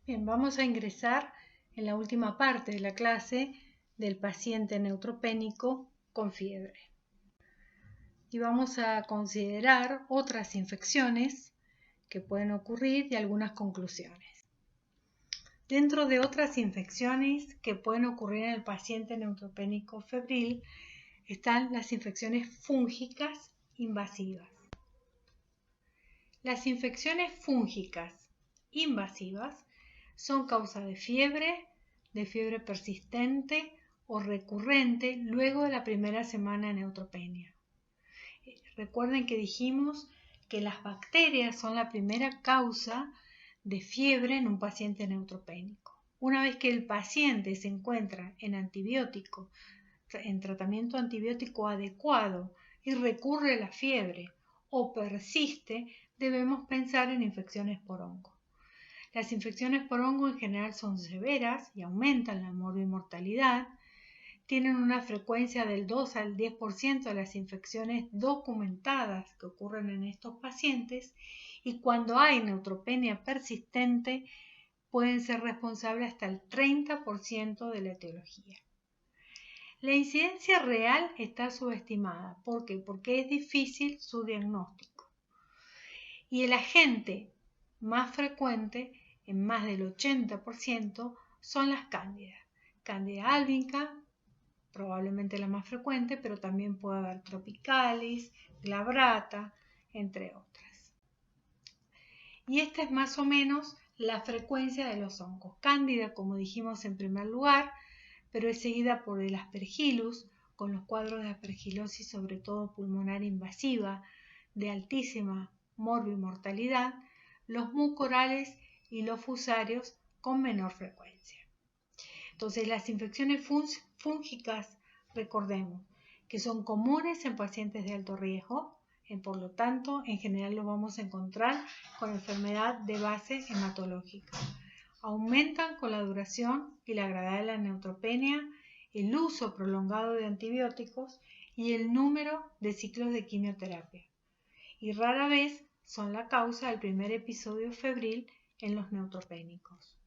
Bien, vamos a ingresar en la última parte de la clase del paciente neutropénico con fiebre. Y vamos a considerar otras infecciones que pueden ocurrir y algunas conclusiones. Dentro de otras infecciones que pueden ocurrir en el paciente neutropénico febril están las infecciones fúngicas invasivas. Las infecciones fúngicas invasivas son causa de fiebre persistente o recurrente luego de la primera semana de neutropenia. Recuerden que dijimos que las bacterias son la primera causa de fiebre en un paciente neutropénico. Una vez que el paciente se encuentra en tratamiento antibiótico adecuado y recurre a la fiebre o persiste, debemos pensar en infecciones por hongo. Las infecciones por hongo en general son severas y aumentan la morbimortalidad. Tienen una frecuencia del 2 al 10% de las infecciones documentadas que ocurren en estos pacientes, y cuando hay neutropenia persistente pueden ser responsables hasta el 30% de la etiología. La incidencia real está subestimada. ¿Por qué? Porque es difícil su diagnóstico. Y el agente más frecuente, en más del 80%, son las cándidas. Candida albicans, probablemente la más frecuente, pero también puede haber tropicalis, glabrata, entre otras. Y esta es más o menos la frecuencia de los hongos. Cándida, como dijimos en primer lugar, pero es seguida por el aspergillus, con los cuadros de aspergilosis, sobre todo pulmonar invasiva, de altísima morbimortalidad, los mucorales y los fusarios con menor frecuencia. Entonces, las infecciones fúngicas, recordemos que son comunes en pacientes de alto riesgo, por lo tanto, en general lo vamos a encontrar con enfermedad de base hematológica. Aumentan con la duración y la gravedad de la neutropenia, el uso prolongado de antibióticos y el número de ciclos de quimioterapia. Y rara vez son la causa del primer episodio febril en los neutropénicos.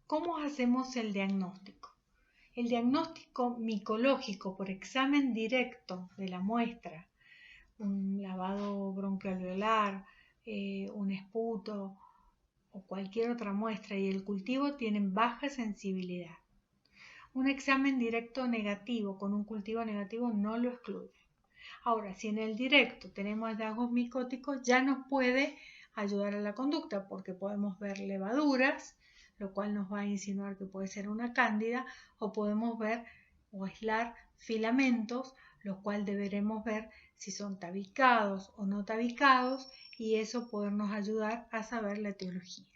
¿Cómo hacemos el diagnóstico? El diagnóstico micológico por examen directo de la muestra, un lavado bronquialveolar, un esputo o cualquier otra muestra, y el cultivo tienen baja sensibilidad. Un examen directo negativo con un cultivo negativo no lo excluye. Ahora, si en el directo tenemos hallazgos micóticos, ya nos puede ayudar a la conducta, porque podemos ver levaduras, lo cual nos va a insinuar que puede ser una cándida, o podemos ver o aislar filamentos, lo cual deberemos ver si son tabicados o no tabicados, y eso podernos ayudar a saber la etiología.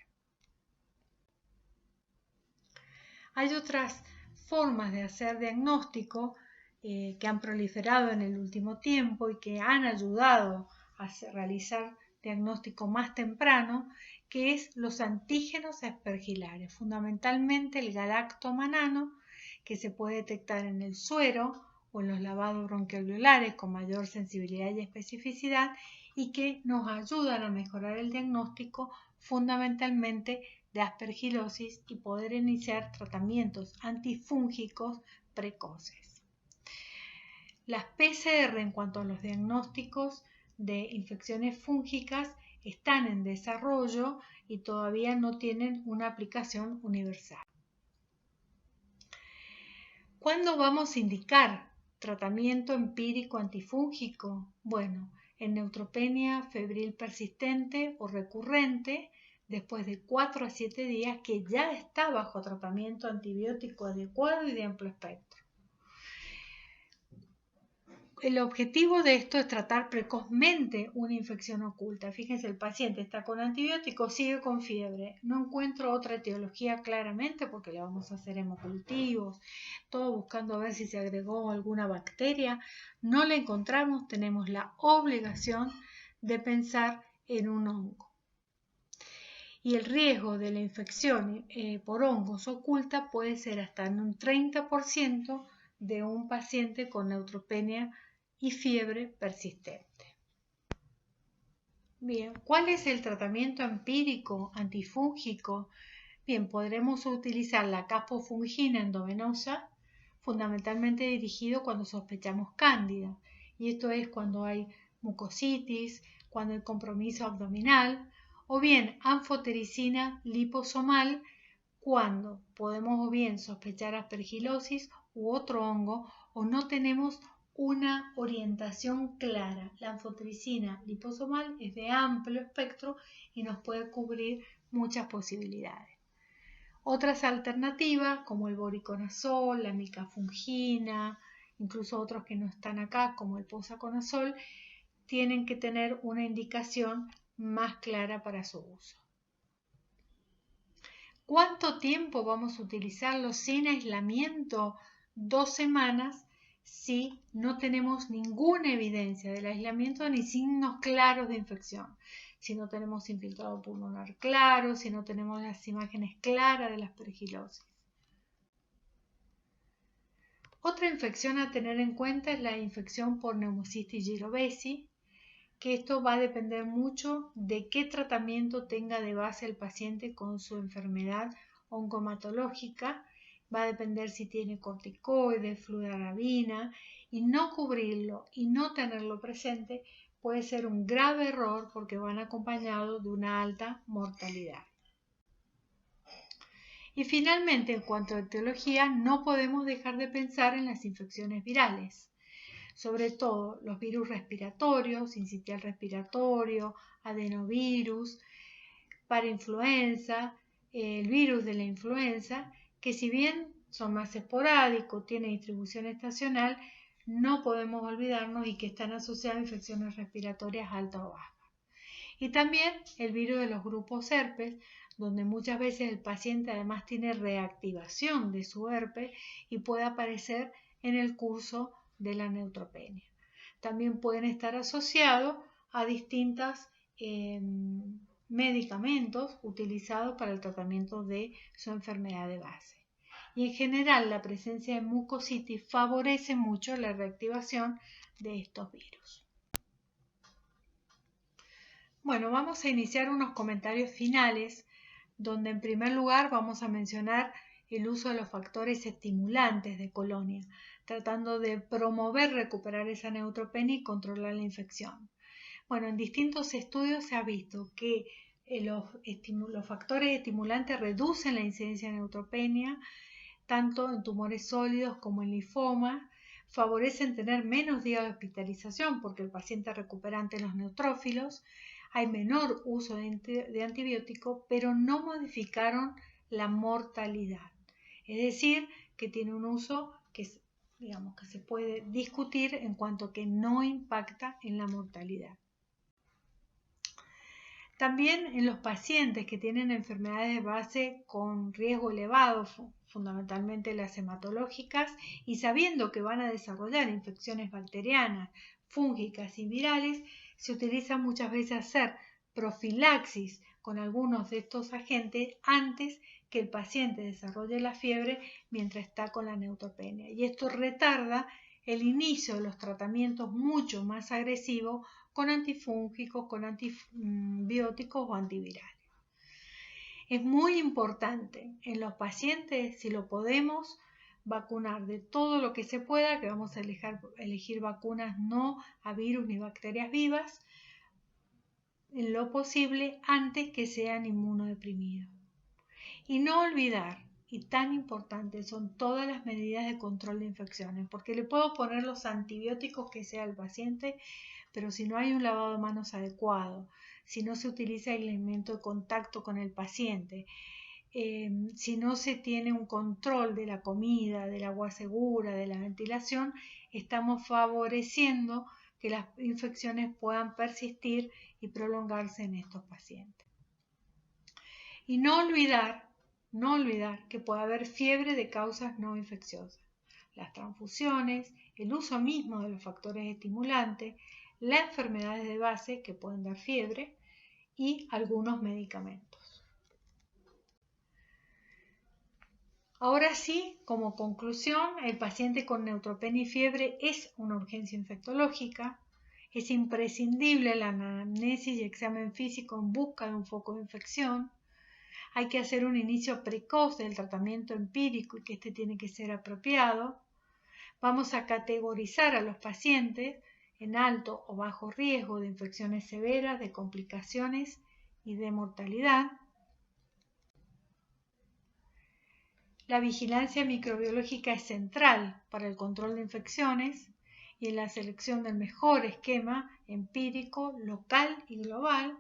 Hay otras formas de hacer diagnóstico que han proliferado en el último tiempo y que han ayudado a realizar diagnóstico más temprano, que es los antígenos aspergilares, fundamentalmente el galactomanano, que se puede detectar en el suero o en los lavados bronquialveolares con mayor sensibilidad y especificidad, y que nos ayudan a mejorar el diagnóstico fundamentalmente de aspergilosis y poder iniciar tratamientos antifúngicos precoces. Las PCR en cuanto a los diagnósticos de infecciones fúngicas están en desarrollo y todavía no tienen una aplicación universal. ¿Cuándo vamos a indicar tratamiento empírico antifúngico? Bueno, en neutropenia febril persistente o recurrente, después de 4 a 7 días que ya está bajo tratamiento antibiótico adecuado y de amplio espectro. El objetivo de esto es tratar precozmente una infección oculta. Fíjense, el paciente está con antibióticos, sigue con fiebre. No encuentro otra etiología claramente porque le vamos a hacer hemocultivos, todo buscando ver si se agregó alguna bacteria. No la encontramos, tenemos la obligación de pensar en un hongo. Y el riesgo de la infección por hongos oculta puede ser hasta en un 30% de un paciente con neutropenia y fiebre persistente. Bien, ¿cuál es el tratamiento empírico antifúngico? Bien, podremos utilizar la caspofungina endovenosa, fundamentalmente dirigido cuando sospechamos cándida, y esto es cuando hay mucositis, cuando hay compromiso abdominal, o bien anfotericina liposomal, cuando podemos o bien sospechar aspergilosis u otro hongo o no tenemos una orientación clara. La anfotericina liposomal es de amplio espectro y nos puede cubrir muchas posibilidades. Otras alternativas como el voriconazol, la micafungina, incluso otros que no están acá como el posaconazol, tienen que tener una indicación más clara para su uso. ¿Cuánto tiempo vamos a utilizarlo sin aislamiento? 2 semanas si no tenemos ninguna evidencia del aislamiento ni signos claros de infección. Si no tenemos infiltrado pulmonar claro, si no tenemos las imágenes claras de la aspergilosis. Otra infección a tener en cuenta es la infección por Pneumocystis jirovecii, que esto va a depender mucho de qué tratamiento tenga de base el paciente con su enfermedad oncomatológica. Va a depender si tiene corticoides, fludarabina, y no cubrirlo y no tenerlo presente puede ser un grave error porque van acompañados de una alta mortalidad. Y finalmente, en cuanto a etiología, no podemos dejar de pensar en las infecciones virales, sobre todo los virus respiratorios, sincitial respiratorio, adenovirus, parainfluenza, el virus de la influenza, que si bien son más esporádicos, tienen distribución estacional, no podemos olvidarnos y que están asociados a infecciones respiratorias altas o bajas. Y también el virus de los grupos herpes, donde muchas veces el paciente además tiene reactivación de su herpes y puede aparecer en el curso de la neutropenia. También pueden estar asociados a distintos medicamentos utilizados para el tratamiento de su enfermedad de base. Y en general la presencia de mucositis favorece mucho la reactivación de estos virus. Bueno, vamos a iniciar unos comentarios finales donde en primer lugar vamos a mencionar el uso de los factores estimulantes de colonia, tratando de promover recuperar esa neutropenia y controlar la infección. Bueno, en distintos estudios se ha visto que los factores estimulantes reducen la incidencia de neutropenia, tanto en tumores sólidos como en linfomas, favorecen tener menos días de hospitalización porque el paciente recupera ante los neutrófilos, hay menor uso de antibiótico, pero no modificaron la mortalidad. Es decir, que tiene un uso que se puede discutir en cuanto que no impacta en la mortalidad. También en los pacientes que tienen enfermedades de base con riesgo elevado, fundamentalmente las hematológicas, y sabiendo que van a desarrollar infecciones bacterianas, fúngicas y virales, se utiliza muchas veces hacer profilaxis con algunos de estos agentes antes que el paciente desarrolle la fiebre mientras está con la neutropenia. Y esto retarda el inicio de los tratamientos mucho más agresivos con antifúngicos, con antibióticos o antivirales. Es muy importante en los pacientes, si lo podemos, vacunar de todo lo que se pueda, que vamos a elegir vacunas no a virus ni bacterias vivas, en lo posible antes que sean inmunodeprimidos. Y no olvidar, y tan importante, son todas las medidas de control de infecciones, porque le puedo poner los antibióticos que sea al paciente, pero si no hay un lavado de manos adecuado, si no se utiliza el elemento de contacto con el paciente, si no se tiene un control de la comida, del agua segura, de la ventilación, estamos favoreciendo que las infecciones puedan persistir y prolongarse en estos pacientes. Y no olvidar que puede haber fiebre de causas no infecciosas. Las transfusiones, el uso mismo de los factores estimulantes, las enfermedades de base que pueden dar fiebre y algunos medicamentos. Ahora sí, como conclusión, el paciente con neutropenia y fiebre es una urgencia infectológica Es imprescindible la anamnesis y examen físico en busca de un foco de infección. Hay que hacer un inicio precoz del tratamiento empírico y que este tiene que ser apropiado. Vamos a categorizar a los pacientes en alto o bajo riesgo de infecciones severas, de complicaciones y de mortalidad. La vigilancia microbiológica es central para el control de infecciones y en la selección del mejor esquema empírico, local y global.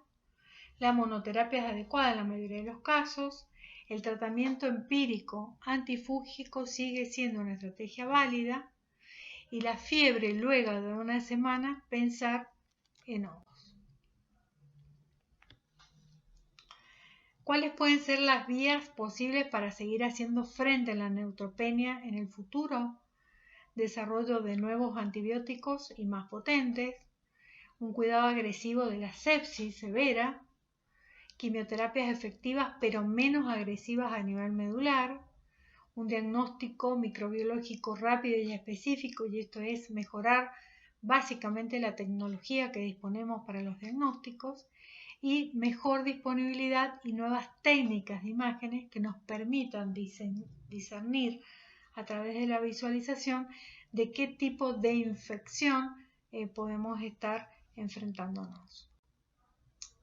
La monoterapia es adecuada en la mayoría de los casos. El tratamiento empírico antifúngico sigue siendo una estrategia válida. Y la fiebre luego de una semana, pensar en hongos. ¿Cuáles pueden ser las vías posibles para seguir haciendo frente a la neutropenia en el futuro? Desarrollo de nuevos antibióticos y más potentes, un cuidado agresivo de la sepsis severa, quimioterapias efectivas pero menos agresivas a nivel medular, un diagnóstico microbiológico rápido y específico, y esto es mejorar básicamente la tecnología que disponemos para los diagnósticos, y mejor disponibilidad y nuevas técnicas de imágenes que nos permitan discernir a través de la visualización de qué tipo de infección podemos estar enfrentándonos.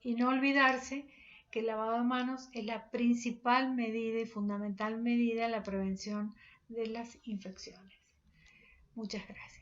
Y no olvidarse que el lavado de manos es la principal medida y fundamental medida en la prevención de las infecciones. Muchas gracias.